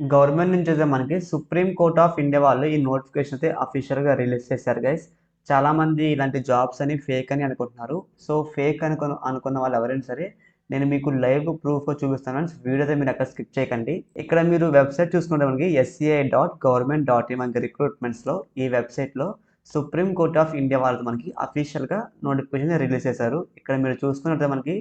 Government నుంచి అయితే మనకి సుప్రీం కోర్ట్ ఆఫ్ ఇండియా వాళ్ళు ఈ నోటిఫికేషన్ అయితే అఫీషియల్‌గా రిలీజ్ చేశారు గైస్. చాలామంది ఇలాంటి జాబ్స్ అని ఫేక్ అని అనుకుంటున్నారు. సో, ఫేక్ అనుకున్న వాళ్ళు ఎవరైనా సరే నేను మీకు లైవ్ ప్రూఫ్‌గా చూపిస్తాను. వీడియో అయితే మీరు ఎక్కడ స్కిప్ చేయకండి. ఇక్కడ మీరు వెబ్‌సైట్ చూసుకుంటే మనకి sci.government.in మనకి రిక్రూట్మెంట్స్‌లో ఈ వెబ్‌సైట్‌లో సుప్రీం కోర్ట్ ఆఫ్ ఇండియా వాళ్ళు మనకి అఫీషియల్‌గా నోటిఫికేషన్ రిలీజ్ చేశారు. ఇక్కడ మీరు చూసుకున్నట్లయితే మనకి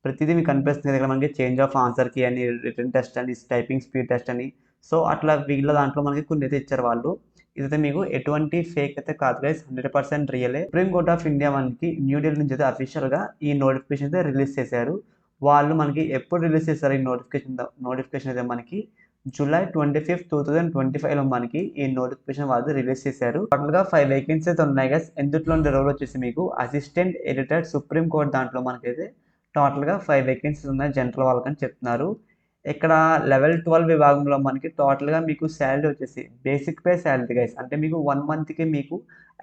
ప్రతిదీ మీకు కనిపిస్తుంది. ఇక్కడ మనకి చేంజ్ ఆఫ్ ఆన్సర్ కీ అని, రిటన్ టెస్ట్ అని, టైపింగ్ స్పీడ్ టెస్ట్ అని, సో అట్లా వీళ్ళ దాంట్లో మనకి కొన్ని అయితే ఇచ్చారు వాళ్ళు. ఇదైతే మీకు ఎటువంటి ఫేక్ అయితే కాదు గైస్, 100% రియలే. సుప్రీం కోర్ట్ ఆఫ్ ఇండియా మనకి న్యూఢిల్లీ నుంచి అయితే అఫీషియల్‌గా ఈ నోటిఫికేషన్ అయితే రిలీజ్ చేశారు. వాళ్ళు మనకి ఎప్పుడు రిలీజ్ చేశారు ఈ నోటిఫికేషన్ అయితే మనకి జూలై 25, 2025లో మనకి ఈ నోటిఫికేషన్ వాళ్ళు రిలీజ్ చేశారు. టోటల్‌గా 5 వేకెన్సీస్ అయితే ఉన్నాయి గైస్. ఇందులో ఉండే రోల్ వచ్చేసి మీకు అసిస్టెంట్ ఎడిటర్ సుప్రీం కోర్ట్ దాంట్లో మనకైతే టోటల్‌గా 5 వేకెన్సీస్ ఉన్నాయి జనరల్ వాళ్ళకని చెప్తున్నారు. ఇక్కడ లెవెల్ 12 విభాగంలో మనకి టోటల్‌గా మీకు సాలరీ వచ్చేసి బేసిక్ పే సాలరీ గైస్. అంటే మీకు 1 మంత్‌కి మీకు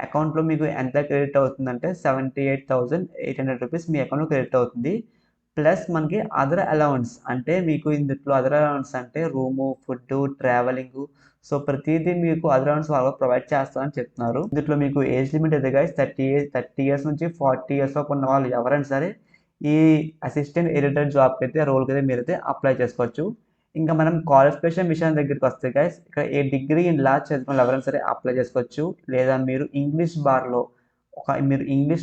అకౌంట్‌లో మీకు ఎంత క్రెడిట్ అవుతుందంటే రూ. 78,800 మీ అకౌంట్‌లో క్రెడిట్ అవుతుంది. ప్లస్ మనకి అదర్ అలవెన్స్ అంటే మీకు ఇందులో అదర్ అలవెన్స్ అంటే రూము, ఫుడ్డు, ట్రావెలింగు, సో ప్రతీదీ మీకు అదర్ అలవెన్స్ వాళ్ళు ప్రొవైడ్ చేస్తారని చెప్తున్నారు. ఇందులో మీకు ఏజ్ లిమిట్ అయితే గైస్ 30 ఇయర్స్ నుంచి 40 ఇయర్స్ లోపు ఉన్న వాళ్ళు ఎవరైనా సరే ఈ అసిస్టెంట్ ఎడిటర్ జాబ్‌కి అయితే రోల్‌కి అయితే మీరైతే అప్లై చేసుకోవచ్చు. ఇంకా మనం క్వాలిఫికేషన్ విషయం దగ్గరికి వస్తే గైస్ ఇక్కడ ఏ డిగ్రీ ఇన్ లా చదివిన ఎవరైనా సరే అప్లై చేసుకోవచ్చు. లేదా మీరు ఇంగ్లీష్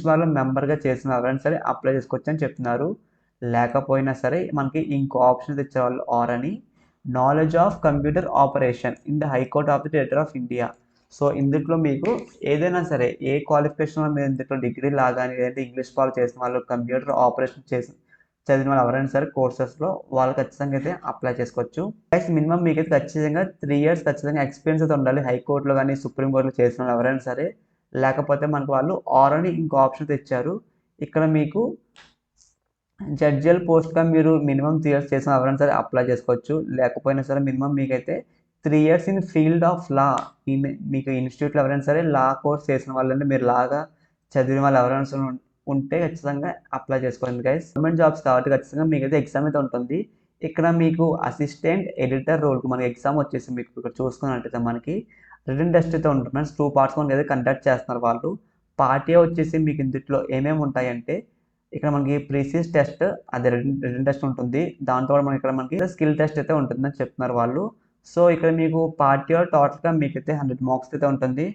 బార్‌లో మెంబర్‌గా చేసిన ఎవరైనా సరే అప్లై చేసుకోవచ్చు అని చెప్తున్నారు. లేకపోయినా సరే మనకి ఇంకో ఆప్షన్ ఇచ్చేవాళ్ళు ఆర్ అని knowledge of computer operation in the high court of the territory of India. So ఇందులో మీకు ఏదైనా సరే ఏ క్వాలిఫికేషన్‌లో మీరు ఇందులో డిగ్రీ లా గాని లేదంటే ఇంగ్లీష్ వాళ్ళు చేసిన వాళ్ళు కంప్యూటర్ ఆపరేషన్ చదివిన వాళ్ళు ఎవరైనా సరే కోర్సెస్‌లో వాళ్ళు ఖచ్చితంగా అయితే అప్లై చేసుకోవచ్చు. నెక్స్ట్ మినిమమ్ మీకైతే ఖచ్చితంగా 3 ఇయర్స్ ఖచ్చితంగా ఎక్స్‌పీరియన్స్ అయితే ఉండాలి. హైకోర్ట్‌లో గాని, సుప్రీం కోర్ట్‌లో చేసిన వాళ్ళు ఎవరైనా సరే. లేకపోతే మనకు వాళ్ళు ఆర్ అని ఇంకో ఆప్షన్ తెచ్చారు. ఇక్కడ మీకు జడ్జియల్ పోస్ట్‌గా మీరు మినిమమ్ 3 ఇయర్స్ చేసిన ఎవరైనా సరే అప్లై చేసుకోవచ్చు. లేకపోయినా సరే మినిమమ్ మీకైతే 3 years in field of law మీకు ఇన్‌స్టిట్యూట్‌లో ఎవరైనా సరే లా కోర్స్ చేసిన వాళ్ళంటే మీరు లాగా చదివిన వాళ్ళు ఎవరైనా సరే ఉంటే ఖచ్చితంగా అప్లై చేసుకోండి గైస్. గవర్నమెంట్ జాబ్స్ కాబట్టి ఖచ్చితంగా మీకైతే ఎగ్జామ్ అయితే ఉంటుంది. ఇక్కడ మీకు అసిస్టెంట్ ఎడిటర్ రోల్‌కి మనకి ఎగ్జామ్ వచ్చేసి మీకు ఇక్కడ చూసుకున్నట్టయితే మనకి రిటన్ టెస్ట్ అయితే ఉంటుంది ఫ్రెండ్స్. 2 పార్ట్స్ మనకైతే కండక్ట్ చేస్తున్నారు వాళ్ళు. పార్ట్ ఏ వచ్చేసి మీకు ఇందులో ఏమేమి ఉంటాయంటే ఇక్కడ మనకి ప్రీసియస్ టెస్ట్, అది రిటన్ టెస్ట్ ఉంటుంది. దాంతో పాటు మనకి ఇక్కడ మనకి స్కిల్ టెస్ట్ అయితే ఉంటుందని చెప్తున్నారు వాళ్ళు. సో ఇక్కడ మీకు పార్ట్ ఏ టోటల్‌గా మీకైతే 100 మార్క్స్ అయితే ఉంటుంది.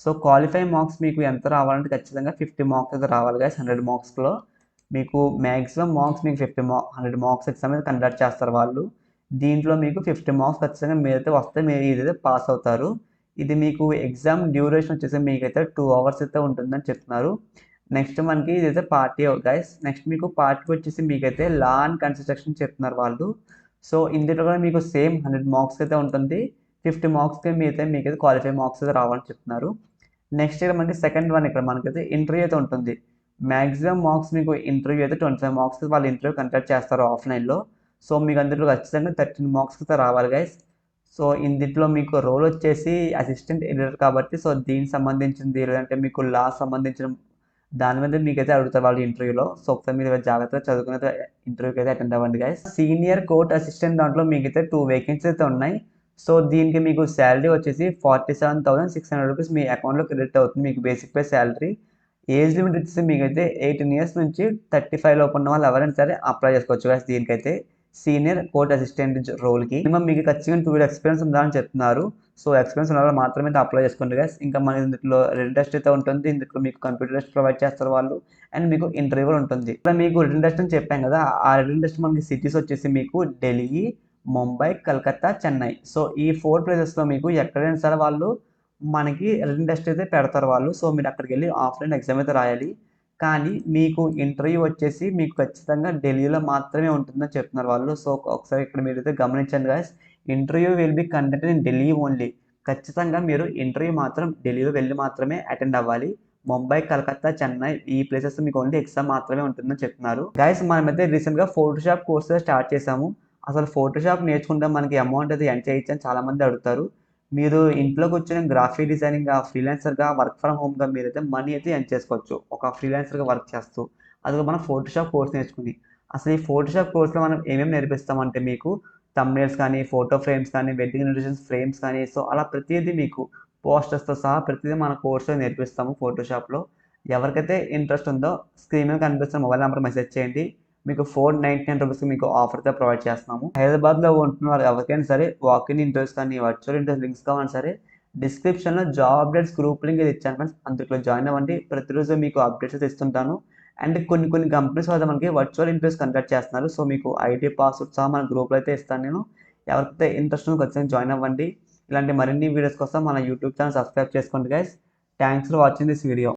సో క్వాలిఫై మార్క్స్ మీకు ఎంత రావాలంటే ఖచ్చితంగా 50 మార్క్స్ అయితే రావాలి గైస్. 100 మార్క్స్‌లో మీకు మాక్సిమం మార్క్స్ మీకు 100 మార్క్స్ ఎగ్జామ్ అయితే కండక్ట్ చేస్తారు వాళ్ళు. దీంట్లో మీకు 50 మార్క్స్ ఖచ్చితంగా మీరైతే వస్తే మీరు ఇదైతే పాస్ అవుతారు. ఇది మీకు ఎగ్జామ్ డ్యూరేషన్ వచ్చేసి మీకైతే 2 అవర్స్ అయితే ఉంటుందని చెప్తున్నారు. నెక్స్ట్ మనకి ఇదైతే పార్ట్ ఏ గైస్. నెక్స్ట్ మీకు పార్ట్ 2 వచ్చేసి మీకైతే లా అండ్ కన్స్ట్రక్షన్ చెప్తున్నారు వాళ్ళు. సో ఇందులో కూడా మీకు సేమ్ 100 మార్క్స్ అయితే ఉంటుంది. 50 మార్క్స్‌కి మీకైతే క్వాలిఫై మార్క్స్ అయితే రావాలని చెప్తున్నారు. నెక్స్ట్ ఇక్కడ మనకి సెకండ్ వన్ ఇక్కడ మనకైతే ఇంటర్వ్యూ అయితే ఉంటుంది. మాక్సిమం మార్క్స్ మీకు ఇంటర్వ్యూ అయితే 25 మార్క్స్ వాళ్ళు ఇంటర్వ్యూ కండక్ట్ చేస్తారు ఆఫ్‌లైన్‌లో. సో మీకు అందులో ఖచ్చితంగా 13 మార్క్స్ అయితే రావాలి గైస్. సో ఇందిట్లో మీకు రోల్ వచ్చేసి అసిస్టెంట్ ఎడిటర్ కాబట్టి సో దీనికి సంబంధించింది లేదంటే మీకు లా సంబంధించిన దాని మీద మీకైతే అడుగుతారు వాళ్ళు ఇంటర్వ్యూలో. సో ఒకసారి మీరు జాగ్రత్తగా చదువుకుని అయితే ఇంటర్వ్యూకి అయితే అటెండ్ అవ్వండి గైస్. సీనియర్ కోర్ట్ అసిస్టెంట్ దాంట్లో మీకైతే 2 వేకెన్సీస్ అయితే ఉన్నాయి. సో దీనికి మీకు సాలరీ వచ్చేసి రూ. 47,600 మీ అకౌంట్‌లో క్రెడిట్ అవుతుంది. మీకు basic pay salary. Age limit వచ్చేసి మీకైతే 18 ఇయర్స్ నుంచి 35 లోపు ఉన్న వాళ్ళు ఎవరైనా సరే అప్లై చేసుకోవచ్చు గైస్ దీనికైతే. సీనియర్ కోర్ట్ అసిస్టెంట్ రోల్‌కి. మినిమమ్ మీకు ఖచ్చితంగా 2 ఇయర్ ఎక్స్‌పీరియన్స్ ఉండాలని చెప్తున్నారు. సో ఎక్స్‌పీరియన్స్ ఉన్న వాళ్ళు మాత్రమే అప్లై చేసుకోండి గైస్. ఇంకా మన ఇందులో రిటన్ టెస్ట్ అయితే ఉంటుంది. ఇందులో మీకు కంప్యూటర్ టెస్ట్ ప్రొవైడ్ చేస్తారు వాళ్ళు. అండ్ మీకు ఇంటర్వ్యూ కూడా ఉంటుంది. ఇక్కడ మీకు రిటన్ టెస్ట్ అని చెప్పాం కదా! ఆ రిటన్ టెస్ట్ మనకి సిటీస్ వచ్చేసి మీకు ఢిల్లీ, ముంబై, కలకత్తా, చెన్నై. సో ఈ 4 ప్లేసెస్‌లో మీకు ఎక్కడైనా సరే వాళ్ళు మనకి రిటన్ టెస్ట్ అయితే పెడతారు వాళ్ళు. సో మీరు అక్కడికెళ్ళి ఆఫ్‌లైన్ ఎగ్జామ్ అయితే రాయాలి. కానీ మీకు ఇంటర్వ్యూ వచ్చేసి మీకు ఖచ్చితంగా ఢిల్లీలో మాత్రమే ఉంటుందని చెప్తున్నారు వాళ్ళు. సో ఒకసారి ఇక్కడ మీరైతే గమనించండి guys. Interview will be conducted in Delhi only. ఖచ్చితంగా మీరు ఇంటర్వ్యూ మాత్రం ఢిల్లీలో వెళ్లి మాత్రమే అటెండ్ అవ్వాలి. ముంబై, కలకత్తా, చెన్నై ఈ ప్లేసెస్ మీకు ఓన్లీ ఎగ్జామ్ మాత్రమే ఉంటుందని చెప్తున్నారు. గైస్ మనమైతే రీసెంట్‌గా ఫోటోషాప్ కోర్స్ స్టార్ట్ చేశాము. అసలు ఫోటోషాప్ నేర్చుకుంటే మనకి అమౌంట్ అది ఎర్న్ చేయొచ్చని చాలామంది అడుగుతారు. మీరు ఇంట్లో కూర్చొని గ్రాఫిక్ డిజైనింగ్‌గా, ఫ్రీలాన్సర్‌గా, వర్క్ ఫ్రమ్ హోమ్‌గా మీరైతే మనీ అయితే ఎర్న్ చేసుకోవచ్చు. ఒక ఫ్రీలాన్సర్‌గా వర్క్ చేస్తూ. అది మనం ఫోటోషాప్ కోర్స్ నేర్చుకుని. అసలు ఈ ఫోటోషాప్ కోర్స్‌లో మనం ఏమేమి నేర్పిస్తామంటే మీకు థంబ్నెయిల్స్ కానీ, ఫోటో ఫ్రేమ్స్ కానీ, వెడ్డింగ్ ఇన్విటేషన్స్ ఫ్రేమ్స్ కానీ, సో అలా ప్రతీదీ మీకు పోస్టర్స్‌తో సహా ప్రతీదీ మన కోర్స్‌లో నేర్పిస్తాము ఫోటోషాప్‌లో. ఎవరికైతే ఇంట్రెస్ట్ ఉందో స్క్రీన్ మీద కనిపిస్తున్న మొబైల్ నెంబర్‌కి మెసేజ్ చేయండి. మీకు ₹499 మీకు ఆఫర్‌తో ప్రొవైడ్ చేస్తున్నాము. హైదరాబాద్‌లో ఉంటున్న వారు ఎవరికైనా సరే వాక్-ఇన్ ఇంటర్వ్యూస్ కానీ, వర్చువల్ ఇంటర్వ్యూ లింక్స్ కావాలన్నా సరే డిస్క్రిప్షన్‌లో జాబ్ అప్డేట్స్ గ్రూప్ లింక్ ఇది ఇచ్చాను ఫ్రెండ్స్. అందులో జాయిన్ అవ్వండి. ప్రతిరోజు మీకు అప్డేట్స్ అయితే ఇస్తుంటాను. అండ్ కొన్ని కంపెనీస్ వల్ల మనకి వర్చువల్ ఇంటర్వ్యూస్ కండక్ట్ చేస్తున్నారు. సో మీకు ఐడీ పాస్‌వర్డ్ సహా మన గ్రూప్‌లో అయితే ఇస్తాను నేను. ఎవరికైతే ఇంట్రెస్ట్ ఉందో ఖచ్చితంగా జాయిన్ అవ్వండి. ఇలాంటి మరిన్ని వీడియోస్ కోసం మన యూట్యూబ్ ఛానల్ సబ్స్క్రైబ్ చేసుకోండి guys. Thanks for watching this video.